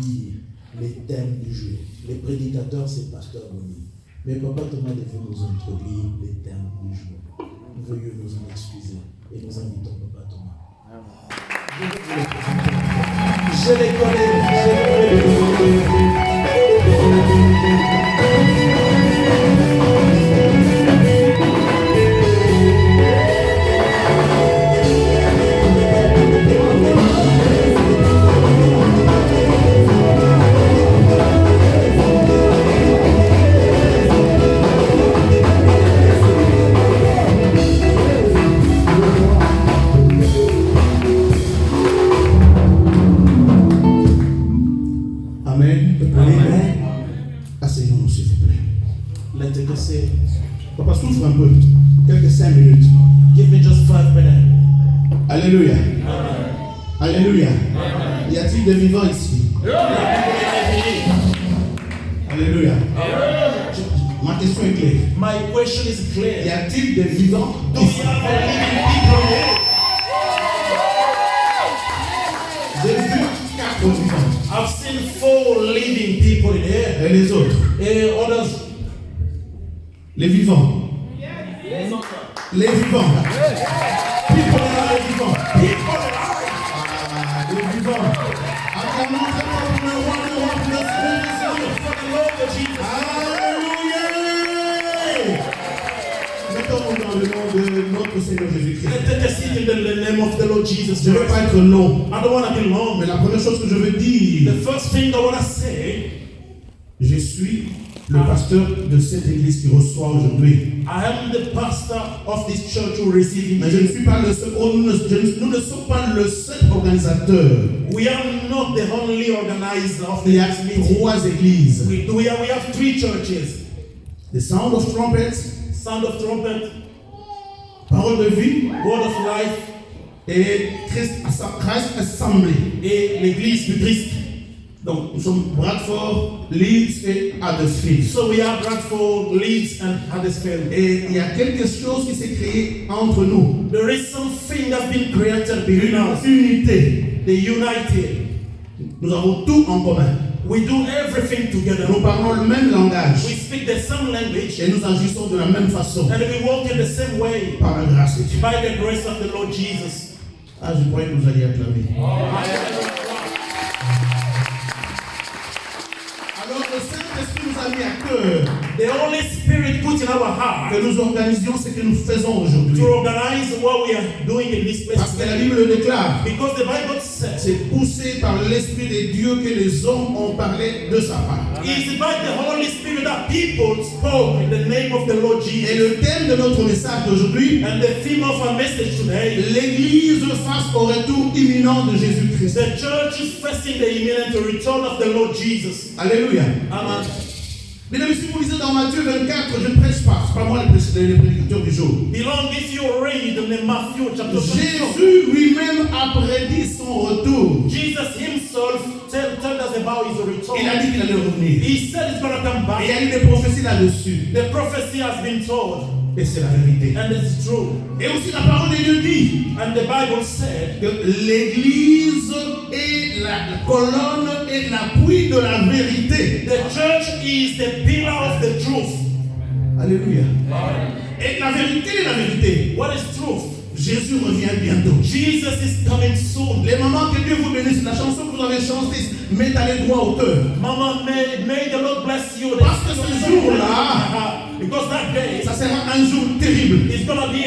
lire les thèmes du jour. Les prédicateurs, c'est Pasteur Boni. Mais Papa Thomas devait nous introduire les thèmes du jour. Veuillez nous en excuser et nous invitons Papa Thomas. Je les connais. Asseyons-nous, s'il vous plaît. Papa, souffre un peu. Quelques 5 minutes. Give me just 5 minutes. Alléluia. Amen. Alléluia. Amen. Y a-t-il des vivants ici? Alléluia. Ma question est claire. My question is clear. Y a-t-il des vivants? Do we have a living people here? J'ai vu 4 vivants. I've seen 4 living people in here. Et les autres? And others. Les vivants. Les vivants. People that are vivants. People that are. Les vivants. Acclamons très fort pour le roi de roi, pour le Seigneur des seigneurs. For the Lord of Jesus. Alléluia. Mettons-nous dans le nom de notre Seigneur Jésus-Christ. Let's take a seat in the name of the Lord Jesus Je ne veux Christ. pas être long, I don't want to be long. mais la première chose que je veux dire, The first thing I want to say, je suis le pasteur de cette église qui reçoit aujourd'hui. I am the pastor of this church who receiving Mais je ne suis pas le seul, nous ne sommes pas le seul organisateur. We are not the only organizer of Il the y a meeting. 3 églises. We have 3 churches. The Sound of Trumpets, Sound of Trumpet, Parole de Vie Word of Life, et Christ Assembly. et l'Église du Christ. Donc nous sommes Bradford, Leeds et Huddersfield. So we have Bradford, Leeds, and Huddersfield. Et il y a quelque chose qui s'est créé entre nous. There is something that's been created between us. Une unité. The united. Nous avons tout en commun. We do everything together. Nous parlons le même langage. We speak the same language. Et nous agissons de la même façon. And we walk in the same way. Par la grâce de Dieu. By the grace of the Lord Jesus. Ah, je croyais que vous alliez acclamer. Alors le Saint-Esprit nous a mis à cœur The Holy Spirit put in our heart que nous organisions ce que nous faisons aujourd'hui. to organize what we are doing in this place Parce que la today. Bible le déclare. Because the Bible says C'est poussé par l'Esprit de Dieu que les hommes ont parlé de sa part. it's by the Holy Spirit that people spoke in the name of the Lord Et Jesus. le thème de notre message d'aujourd'hui, And the theme of our message today, l'Église face au retour imminent de Jésus-Christ. the church is facing the imminent return of the Lord Jesus. Alléluia. Amen. Mesdames, si vous lisez dans Matthieu 24, je ne prêche pas, c'est pas moi le prédicateur du jour. Belong if you read in Matthew chapter 24. Jésus lui-même a prédit son retour. Jesus himself told us about his Il a return. dit qu'il allait revenir. He said he's going to come Et back. il y a eu des prophéties là-dessus. The prophecy has been told, Et c'est la vérité. and it's true. Et aussi la parole de Dieu dit And the Bible said que l'Église est la colonne et l'appui de la vérité. the church is the pillar of the truth. Alléluia. Et la vérité est la vérité. What is truth? Jésus revient bientôt. Jesus is coming soon. Les mamans, que Dieu vous bénisse. La chanson que vous avez chantée, mettez les doigts au cœur. Mama, may the Lord bless you. Parce que ce jour-là, because that day, ça sera un jour terrible. it's gonna be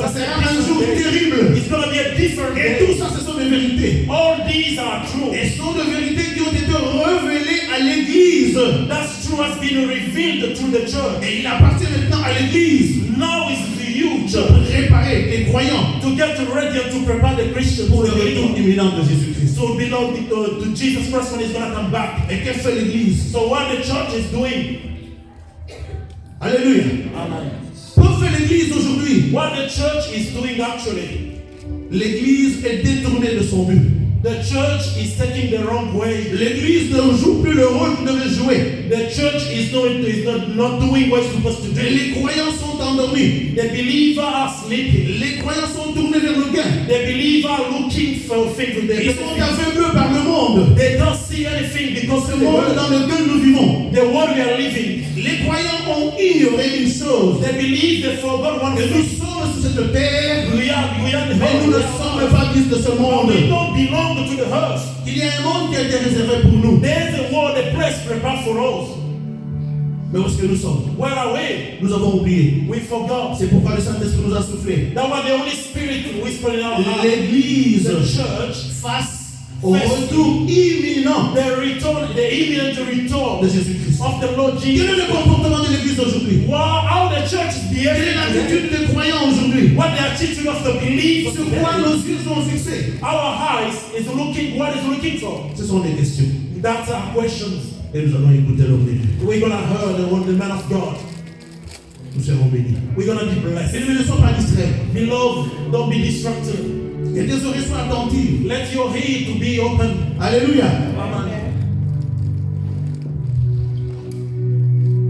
Ça sera un jour terrible. It's gonna be a different Et day. tout ça, ce sont des vérités. All these are true. Et ce sont des vérités qui ont été révélées à l'Église. That's true has been revealed through the church. Et il appartient maintenant à l'Église Now it's to you, de church, préparer les croyants to get ready and to prepare the Christians pour for le the retour return. imminent de Jésus-Christ. So belong to Jesus Christ when he's gonna come back. Et que fait l'Église? So what the church is doing, Alléluia. amen. Que fait l'Église aujourd'hui? What the church is doing actually, L'Église est détournée de son but. the church is taking the wrong way. L'Église ne joue plus le rôle qu'il devait jouer. The church is not doing what it's supposed to Et do. les croyants sont endormis. The believer are sleeping. Les croyants sont tournés vers le gain. The believer are looking for things with Ils their sont aveuglés par le monde. monde, They don't see anything because ce of the monde world. dans lequel nous vivons. The world we are living. Les croyants ont ignoré une chose. They believe they forgot one Que nous thing. sommes sur cette terre, We are the mais nous ne sommes pas fils de ce monde. We don't belong to the earth. Il y a un monde qui a été réservé pour nous. There's a world, a place prepared for us. Mais où est-ce que nous sommes? Where are we? Nous avons oublié. We forgot. C'est pourquoi le Saint-Esprit nous a soufflé. That was the Holy Spirit whispering in our heart. L'Église The church, face au retour imminent the imminent return de Jésus-Christ. of the Lord Quel Jesus. est le comportement de l'Église aujourd'hui? How the church is Quelle est behaving today. l'attitude des croyants aujourd'hui? What they are teaching us to believe. Sur quoi nos yeux sont fixés? Our eyes is looking. What is looking for? Ce sont des questions. That's our questions. Et nous allons écouter l'homme de Dieu. We're gonna hear the man of God. Nous serons bénis. We're gonna be Et blessed. ne sois pas distrait. Beloved, don't be distracted. Que tes oreilles soient attentives. Let your ear to be open. Alléluia. Amen.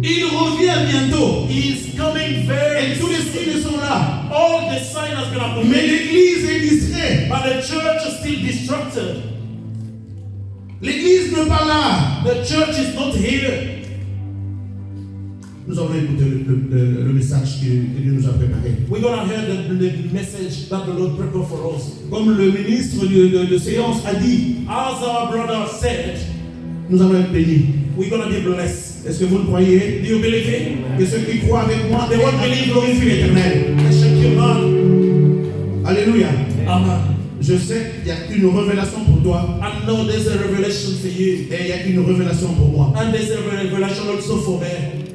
Il revient bientôt. He is coming very Et tous les soon. signes sont là. All the signs are gonna be Mais made. l'Église est distraite. But the church is still distracted. L'Église n'est pas là. The church is not here. Nous allons écouter le message que Dieu nous a préparé. We're gonna hear the message that the Lord prepared for us. Comme le ministre de séance a dit, As our brother said, nous allons être bénis. we're gonna be blessed. Est-ce que vous le croyez? Do you believe it? Que ceux qui croient avec moi, They won't believe glorifient l'Éternel. I shake your hand. Alléluia. Amen. Je sais qu'il y a une révélation pour toi I know there's a revelation for you. et il y a une révélation pour moi. And there's a revelation also for me.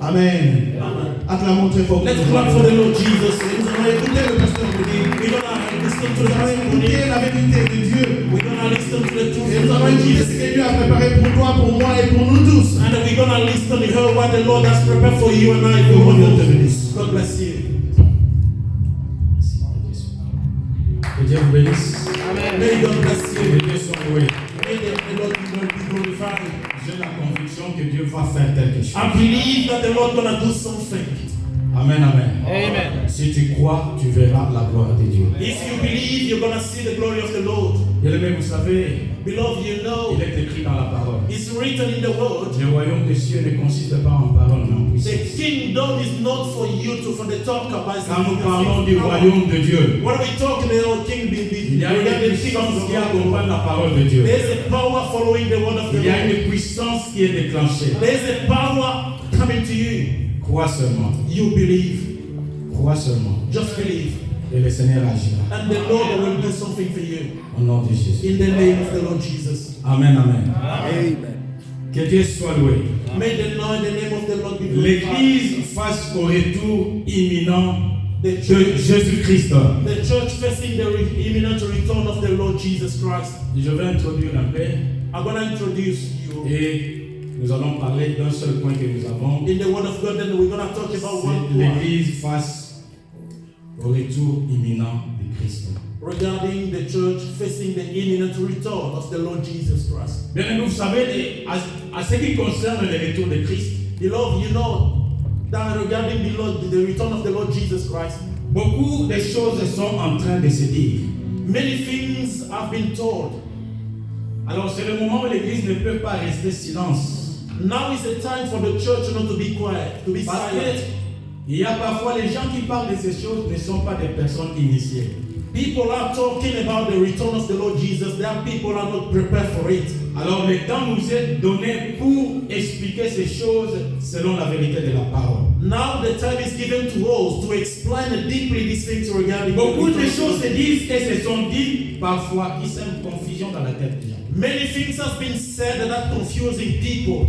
Amen. Amen. Acclamons très fort. Let's clap for the Lord Jesus. Et nous allons écouter le pasteur nous dire. We're gonna listen to Nous the allons testimony. écouter la vérité de Dieu. We're gonna listen to the truth Et of nous the allons Lord écouter Jesus. ce que Dieu a préparé pour toi, pour moi et pour nous tous. And we're gonna listen to hear what the Lord has prepared for you and I. Que mon Dieu te bénisse. God bless you. Que Dieu vous bénisse. May God bless Que you. Dieu soit loué. May the Lord be glorified. J'ai la conviction que Dieu va faire quelque chose. I believe that the Lord gonna do something. Amen, amen. Si tu crois, tu verras la gloire de Dieu. If you believe, you're gonna see the glory of the Lord. Bien-aimés, vous savez, Beloved, you know, il est écrit dans la parole. it's written in the word. Le royaume des cieux ne consiste pas en parole, mais en The puissance. kingdom is not for you to for the talk about. Quand nous parlons du royaume de Dieu, What are we talking about? King il y a une puissance qui accompagne la parole de Dieu. There's a power following the word of the Il y a Lord. une puissance qui est déclenchée. There's a power coming to you. Crois seulement. You believe. Crois seulement. Just believe. Et le Seigneur agira. And the Lord will do something for you. Au nom de Jésus. In the name of the Lord Jesus. Amen, amen. Que Dieu soit loué. May the name of the Lord be glorified. L'Église face au retour imminent The de church, Jésus-Christ. the church facing the imminent return of the Lord Jesus Christ. Je vais introduire un peu I'm going to introduce you. et nous allons parler d'un seul point que nous avons. In the Word of God, then we're going to talk about one C'est point l'Église face au retour imminent de Christ. regarding the church facing the imminent return of the Lord Jesus Christ. Bien aimé, vous savez, à ce qui concerne le retour de Christ, Beloved, you know that regarding the return of the Lord Jesus Christ, beaucoup de choses sont en train de se dire. many things have been told. Alors c'est le moment où l'Église ne peut pas rester silence. Now is the time for the church not to be quiet, to be Parce silent. qu'il y a parfois les gens qui parlent de ces choses ne sont pas des personnes initiées. People are talking about the return of the Lord Jesus. There are people who are not prepared for it. Alors le temps nous est donné pour expliquer ces choses selon la vérité de la parole. Now the time is given to us to explain deeply these things regarding the Beaucoup de return of choses the se disent et se sont dites parfois qui sèment confusion dans la tête des gens. Many things have been said that are confusing people.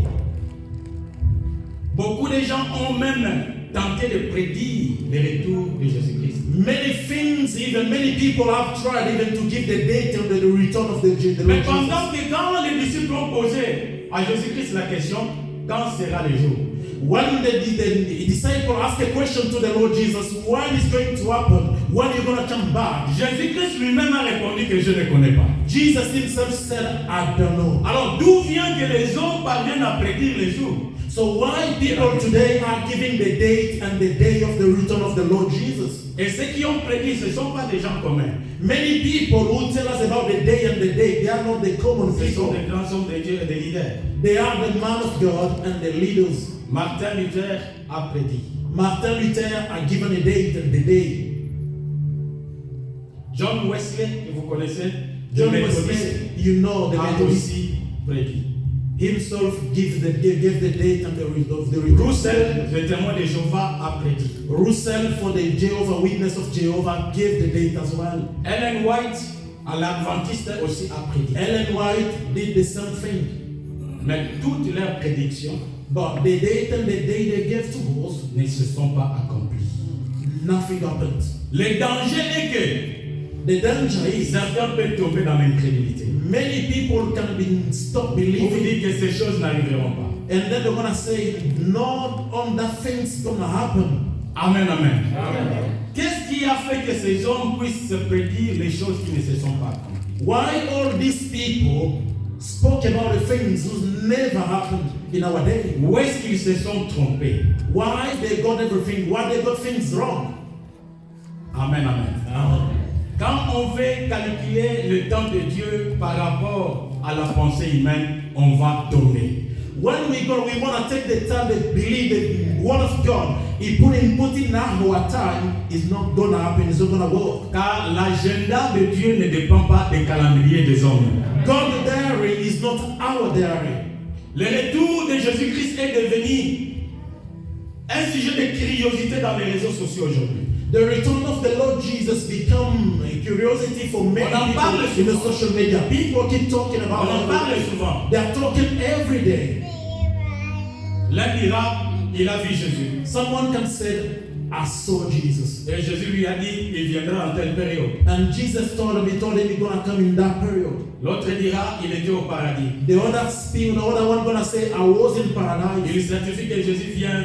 Beaucoup de gens ont même tenté de prédire le retour de Jésus-Christ. Many things, even many people have tried even to give the date of the return of the Lord Mais Jesus. pendant que quand les disciples ont posé à Jésus-Christ la question, quand sera le jour? When the disciple asked a question to the Lord Jesus, when is going to happen? When are you going to come back? Jésus-Christ lui-même a répondu que je ne connais pas. Jesus himself said, I don't know. Alors d'où vient que les hommes parviennent à prédire les jours? So why people today are giving the date and the day of the return of the Lord Jesus? Et ceux qui ont prédit, ce ne sont pas des gens communs. Many people who tell us about the day and the date, they are not the common Ce sont people. des grands hommes de Dieu et des leaders. They are the man of God and the leaders. Martin Luther a prédit. Martin Luther are given a date and the day. John Wesley, que vous connaissez, John le Wesley, méthodiste, you know, the a Methodist aussi prédit. himself gave the date and the of the return. Roussel, le témoin de Jéhovah, a prédit. Russell, for the Jehovah Witness of Jehovah, gave the date as well. Ellen White, à l'Adventiste, aussi a prédit. Ellen White did the same thing. Mais toutes leurs prédictions But the date and the day they gave to us, ne se sont pas accomplies. nothing happened. Le danger est que The danger is certains peuvent tomber dans l'incrédulité. many people can be stop Pour vous believing, dire que ces choses n'arriveront pas. and then they're gonna say, "Not on that thing's gonna happen." Amen, amen. Qu'est-ce qui a fait que ces hommes puissent se prédire les choses qui ne se sont pas accomplies? Why all these people spoke about the things who never happened in our day? Où est-ce qu'ils se sont trompés? Why they got everything? Why they got things wrong? Amen, amen. Quand on veut calculer le temps de Dieu par rapport à la pensée humaine, on va tomber. When we want to take the time to believe the word of God, putting our time is not gonna happen. It's not gonna work. Car l'agenda de Dieu ne dépend pas des calendriers des hommes. God's diary is not our diary. Le retour de Jésus-Christ est devenu un sujet de curiosité dans les réseaux sociaux aujourd'hui. The return of the Lord Jesus become a curiosity for many On en parle people in the souvent. social media. People keep talking On about en parle it. souvent. They are talking every day. L'un dira, il a vu Jésus. Someone can say, I saw Jesus. Et Jésus lui a dit, il viendra en telle période. And Jesus told him he's gonna come in that period. L'autre dira, il était au paradis. The other one gonna say, I was in paradise. Il certifie que Jésus vient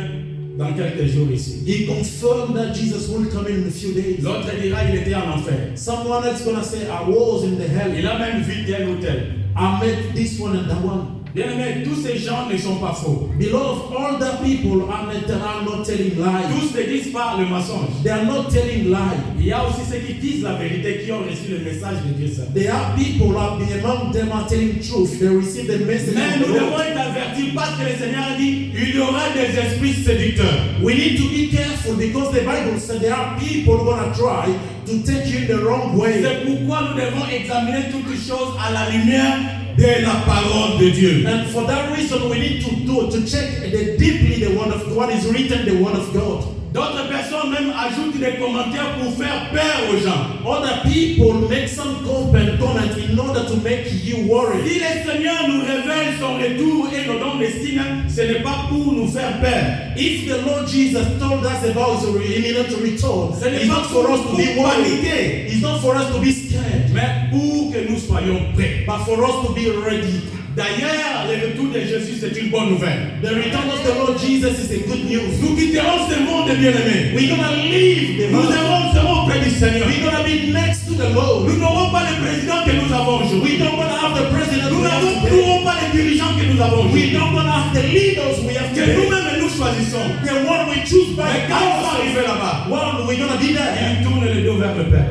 dans quelques jours ici. He confirmed that Jesus will come in a few days. L'autre dira, il était en enfer. Someone else gonna say, I was in the hell. Il a même vu tel ou tel. I met this one and that one. Bien aimé, tous ces gens ne sont pas faux. Beloved, all the people are not telling lies. Tous ne disent pas le mensonge. They are not telling lies. Il y a aussi ceux qui disent la vérité, qui ont reçu le message de Dieu Saint. There are people among them are telling truth. They receive the message Mais of nous the devons Lord. être avertis parce que le Seigneur a dit, il y aura des esprits séducteurs. We need to be careful because the Bible said there are people who are going to try to take you in the wrong way. C'est pourquoi nous devons examiner toutes choses à la lumière de la parole de Dieu. And for that reason, we need to check deeply the word of what is written, the word of God. D'autres personnes même ajoutent des commentaires pour faire peur aux gens. Other people make some comment in order to make you worry. Si le Seigneur nous révèle son retour et nous donne des signes, ce n'est pas pour nous faire peur. If the Lord Jesus told us about his imminent return, Ce n'est it's pas not for us to be pour worried. paniquer, It's not for us to be scared, mais pour que nous soyons prêts. but for us to be ready. D'ailleurs, le retour de Jésus, c'est une bonne nouvelle. The return of the Lord Jesus is a good news. Nous quitterons ce monde bien-aimé. We're gonna leave the Nous world. serons près du Seigneur. We're gonna be next to the Lord. Nous n'aurons pas le président que nous avons aujourd'hui. We don't gonna have the president Nous we have today. n'aurons pas les dirigeants que nous avons We aujourd'hui. don't gonna have the leaders we have Que today. nous-mêmes nous choisissons. The one we choose by Mais quand on va arriver ourselves. là-bas, Well, we're gonna be there. ils tournent le dos vers le Père.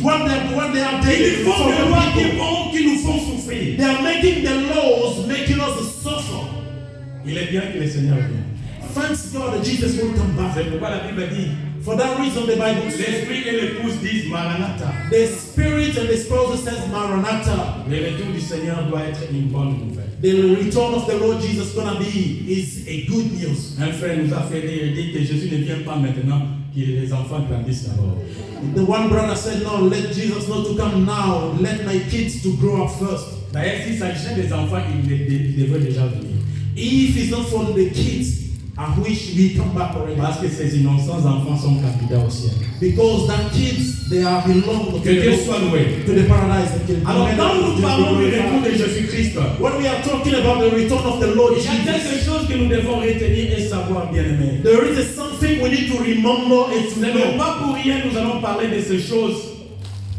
When they are Ils taking font des lois people, qui nous font souffrir. they are making the laws, making us suffer. Il est bien que le Seigneur vienne. Thanks God that Jesus will come back. C'est pourquoi la Bible dit, For that reason, the Bible says, l'Esprit et l'épouse disent Maranatha. the Spirit and the spouse says, Maranatha. Le retour du Seigneur doit être une bonne nouvelle. The return of the Lord Jesus gonna be is a good news. Un frère nous a fait rire et dit que Jésus ne vient pas maintenant, que les enfants grandissent d'abord. The one brother said, no, let Jesus not to come now. Let my kids to grow up first. D'ailleurs, s'il s'agissait des enfants, il devrait déjà venir. If it's not for the kids, I wish we come back already. Parce que ces innocents enfants sont candidats au ciel. Because that kids, they are belong to Que Dieu soit loué. the paradise. Alors, quand nous parlons du retour de Jésus-Christ, When we are talking about the return of the Lord il y a Jesus, quelque chose que nous devons retenir et savoir, bien-aimés. there is something we need to remember and to Ce n'est know. pas pour rien nous allons parler de ces choses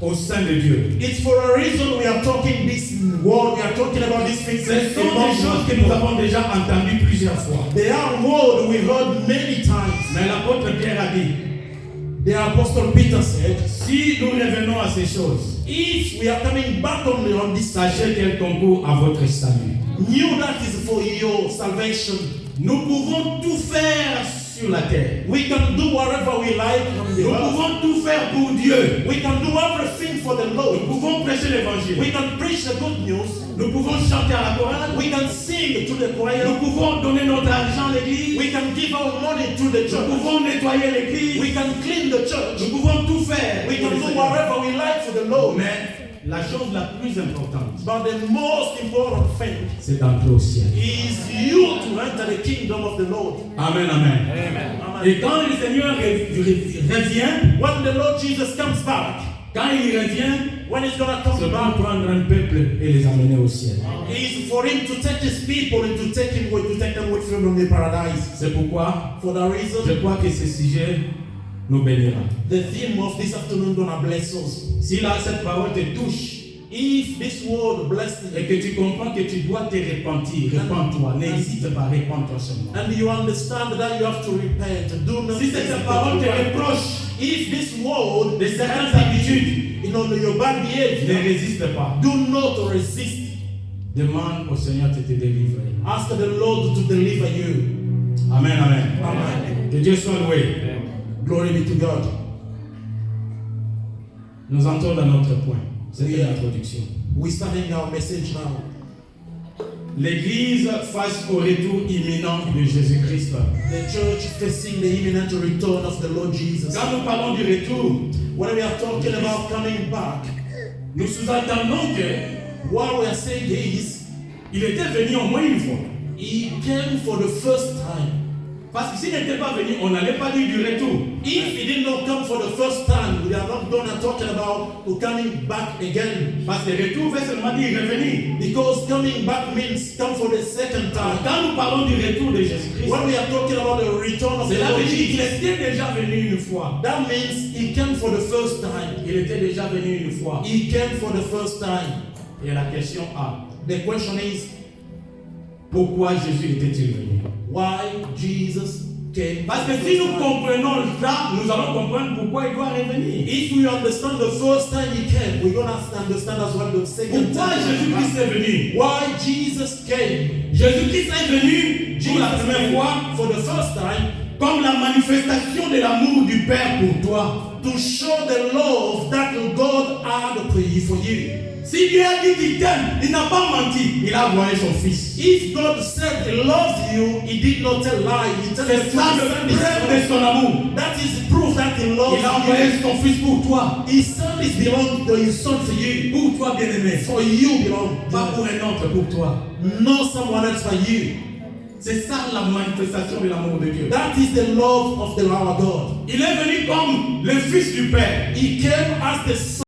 au sein de Dieu. It's for a reason we are talking this word, we are talking about these things. Ce sont des choses que nous avons déjà entendues plusieurs fois. They are words we heard many times. Mais l'apôtre Pierre a dit, The Apostle Peter said, si nous revenons à ces choses, if we are coming back on this, sachez qu'elles concourent à votre salut. knew that is for your salvation. Nous pouvons tout faire sur la terre. We can do whatever we like on the Nous earth. pouvons tout faire pour Dieu. We can do everything for the Nous Lord. pouvons prêcher l'évangile. We can preach the good news. Nous pouvons chanter à la chorale. We can sing to the choir. Nous pouvons donner notre argent à l'église. We can give our money to the Nous church. pouvons nettoyer l'église. We can clean the church. Nous pouvons tout faire. We pour can le do Seigneur. whatever we like for the Lord. Mais la chose la plus importante, But the most important thing c'est d'entrer au ciel. is you to enter the kingdom of the Lord. Amen, amen. Amen. Et quand le Seigneur revient, When the Lord Jesus comes back, quand il revient, when he's gonna c'est come pour back, prendre un peuple et les amener au ciel. is for him to take his people and to take them with him from the paradise. C'est pourquoi For that reason, je crois que ce sujet nous bénira. the theme of this afternoon gonna bless us. Si là, cette parole te touche If this word blessed et you, que tu comprends que tu dois te repentir, repens-toi, n'hésite pas, repens-toi seulement. and you understand that you have to repent, do not Si cette parole te reproche if this word de certaines habitudes, your bad ne behavior, résiste pas. do not resist. Demande au Seigneur de te délivrer. Ask the Lord to deliver you. Amen, amen. Amen. Que Dieu soit loué. Glory be to God. Nous entrons dans notre point. C'était Oui. l'introduction. We're starting our message now. L'Église face au retour imminent de Jésus-Christ. The church facing the imminent return of the Lord Jesus. Quand nous parlons du retour, When we are talking about coming back, nous sous-entendons que what we are saying is, il était venu au moins une fois. He came for the first time. Parce que s'il n'était pas venu, on n'allait pas dire du retour. If He did not come for the first time, we are not going to talk about coming back again. Parce que retour veut seulement dire revenir. Because coming back means come for the second time. Quand nous parlons du retour de Jésus-Christ, When we are talking about the return of the cela Lord veut dire qu'il Jesus, était déjà venu une fois. that means He came for the first time. Il était déjà venu une fois. He came for the first time. Et la question A, The question is, pourquoi Jésus était-il venu? why Jesus came? Parce que for the si first nous time? comprenons ça, nous allons comprendre pourquoi il doit revenir. If we understand the first time He came, we're going to understand as well the second Pourquoi time. Jésus-Christ est venu? Why Jesus came? Jésus-Christ est venu pour la première fois for the first time comme la manifestation de l'amour du Père pour toi. to show the love that God had for you. Si Dieu a dit qu'il t'aime, il n'a pas menti, il a envoyé son Fils. If God said He loves you, He did not tell lie. He told C'est ça le preuve de son amour. That is proof that He loves Il a envoyé you. son Fils pour toi. His son is belong to His son for you. Pour toi, bien-aimé. For you belong. Pas pour un autre, pour toi. Not someone else for you. C'est ça la manifestation de l'amour de Dieu. That is the love of our God. Il est venu comme le Fils du Père. He came as the son